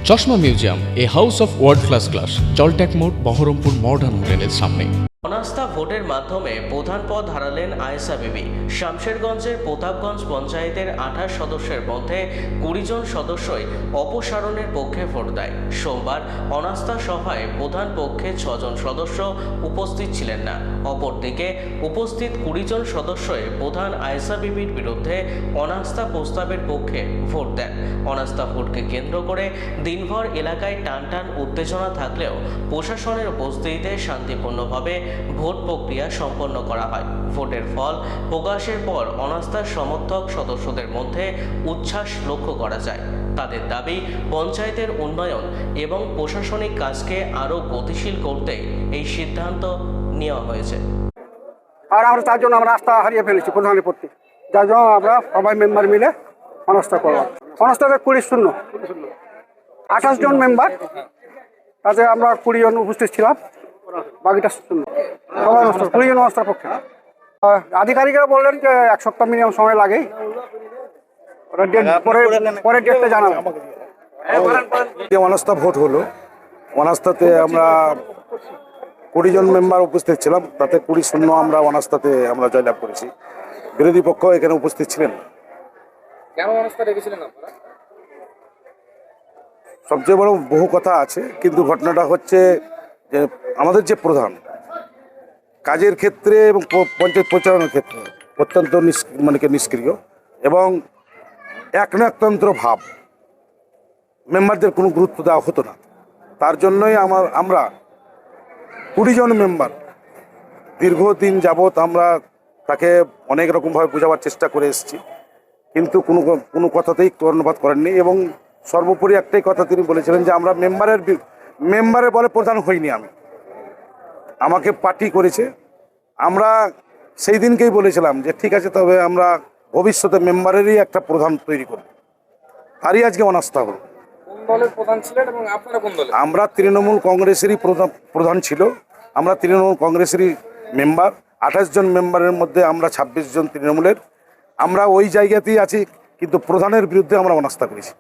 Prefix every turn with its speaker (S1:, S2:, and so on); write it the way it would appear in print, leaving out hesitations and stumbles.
S1: চশমা museum, a house of world class, জলট্যাক মোড়, বহরমপুর মডার্ন হোটেলের সামনে।
S2: অনাস্থা ভোটের মাধ্যমে প্রধান পদ হারালেন আয়েশা বিবি। শামশেরগঞ্জের প্রতাপগঞ্জ পঞ্চায়েতের 28 সদস্যের মধ্যে 20 জন সদস্যই অপসারণের পক্ষে ভোট দেয়। সোমবার অনাস্থা সভায় প্রধান পক্ষে 6 জন সদস্য উপস্থিত ছিলেন না। অপরদিকে উপস্থিত 20 জন সদস্যই প্রধান আয়েশা বিবির বিরুদ্ধে অনাস্থা প্রস্তাবের পক্ষে ভোট দেন। অনাস্থা ভোটকে কেন্দ্র করে দিনভর এলাকায় টানটান উত্তেজনা থাকলেও প্রশাসনের উপস্থিতিতে শান্তিপূর্ণভাবে ভোট প্রক্রিয়া সম্পন্ন করা হয়। ভোটের ফল প্রকাশের পর অনাস্থার সমর্থক সদস্যদের মধ্যে উচ্ছ্বাস লক্ষ্য করা যায়। তাদের দাবি, পঞ্চায়েতের উন্নয়ন এবং প্রশাসনিক কাজকে আরও গতিশীল করতে এই সিদ্ধান্ত নেওয়া হয়েছে।
S3: আর আমরা তার জন্য আমরা আস্থা হারিয়ে ফেলেছি প্রধানের প্রতি, যার জন্য আমরা সবাই মেম্বার মিলে অনাস্থা করলাম। অনাস্থাতে 20-0, 28 জন মেম্বার, তাতে আমরা 20 জন উপস্থিত ছিলাম, বাকিটা 0। সবাই 20 জন অনাস্থার পক্ষে। আধিকারিকরা বললেন যে 1 সপ্তাহ মিনিমাম সময় লাগে, ওরা ডেট পরে ডেটটা জানাবো।
S4: অনাস্থা ভোট হলো, অনাস্থাতে আমরা 20 জন মেম্বার উপস্থিত ছিলাম, তাতে 20-0 আমরা অনাস্থাতে আমরা জয়লাভ করেছি। বিরোধী পক্ষ এখানে উপস্থিত ছিলেন।
S5: কেন অনাস্থা রেখেছিলেন আপনারা?
S4: সবচেয়ে বড় বহু কথা আছে, কিন্তু ঘটনাটা হচ্ছে যে আমাদের যে প্রধান কাজের ক্ষেত্রে এবং পঞ্চায়েত পরিচালনার ক্ষেত্রে অত্যন্ত নিষ্ক্রিয় এবং একনায়কতন্ত্র ভাব, মেম্বারদের কোনো গুরুত্ব দেওয়া হতো না। তার জন্যই আমরা 20 জন মেম্বার দীর্ঘদিন যাবৎ আমরা তাকে অনেক রকমভাবে বোঝাবার চেষ্টা করে এসেছি, কিন্তু কোনো কথাতেই কর্ণপাত করেননি। এবং সর্বোপরি একটাই কথা তিনি বলেছিলেন যে আমরা মেম্বারের বলে প্রধান হইনি, আমাকে পার্টি করেছে। আমরা সেই দিনকেই বলেছিলাম যে ঠিক আছে, তবে আমরা ভবিষ্যতে মেম্বারেরই একটা প্রধান তৈরি করব। তারই আজকে অনাস্থা হলো।
S5: কোন দলের প্রধান ছিলেন এবং আপনারা কোন দলের?
S4: আমরা তৃণমূল কংগ্রেসেরই প্রধান ছিল। আমরা তৃণমূল কংগ্রেসেরই মেম্বার। 28 জন মেম্বারের মধ্যে আমরা 26 জন তৃণমূলের। আমরা ওই জায়গাতেই আছি, কিন্তু প্রধানের বিরুদ্ধে আমরা অনাস্থা করেছি।